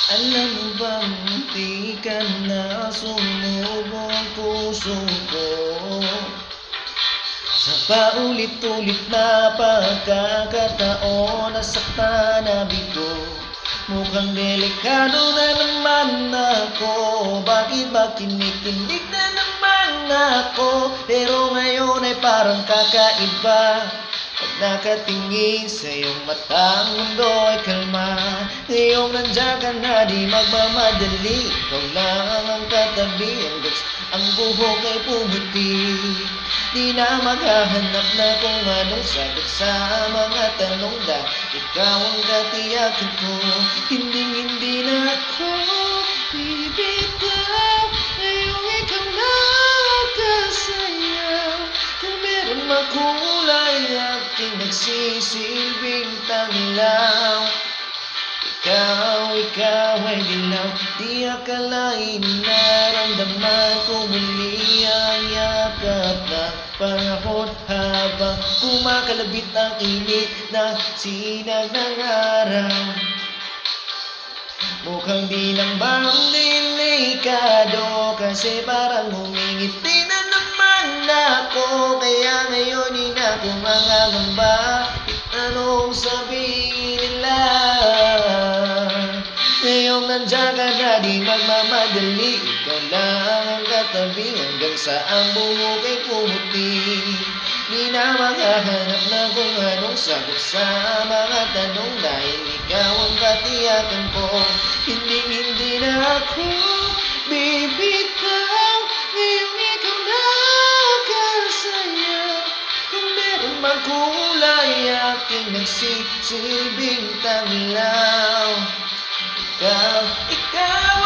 Alam mo bang munti ka na sumubong puso ko sa paulit-ulit na pagkakataon, nasaktan na bigo. Mukhang delikado na naman ako. Bakit ba kinikilig na naman ako? Pero ngayon ay parang kakaiba. Pag nakatingin sa iyong mata, ang mundo ay kalma. Ngayong nandiyan ka na, di magmamadali. Ikaw lang ang katabi, ang buhok ay pumuti. Di na maghahanap na kung anong sagot sa mga tanong na ikaw ang katiyakan ko. Hindi na ako bibitaw. Ngayong ikaw na kasayaw. Kung meron makulay, aking nagsisilbing tanglaw. Ikaw ay dilaw. Di akalain naramdaman ko muli ang yakap ng panahon habang kumakalabit ang init na sinag ng araw. Mukhang di lang ba ang delikado kasi parang humingiti na naman ako. Kaya ngayon di na ako mangangamba. Anong sabihin nila? Ngayong nandiyan ka na, di magmamadali. Ikaw lang ang katabi hanggang sa ang buhok ay pumuti. Di na makahanap na kung anong sagot sa mga tanong dahil ikaw ang katiyakan ko. Hindi na ako bibitaw. Ngayong ikaw na kasayaw. Kung meron mang kulay, aking nagsisilbing tanglaw. Ikaw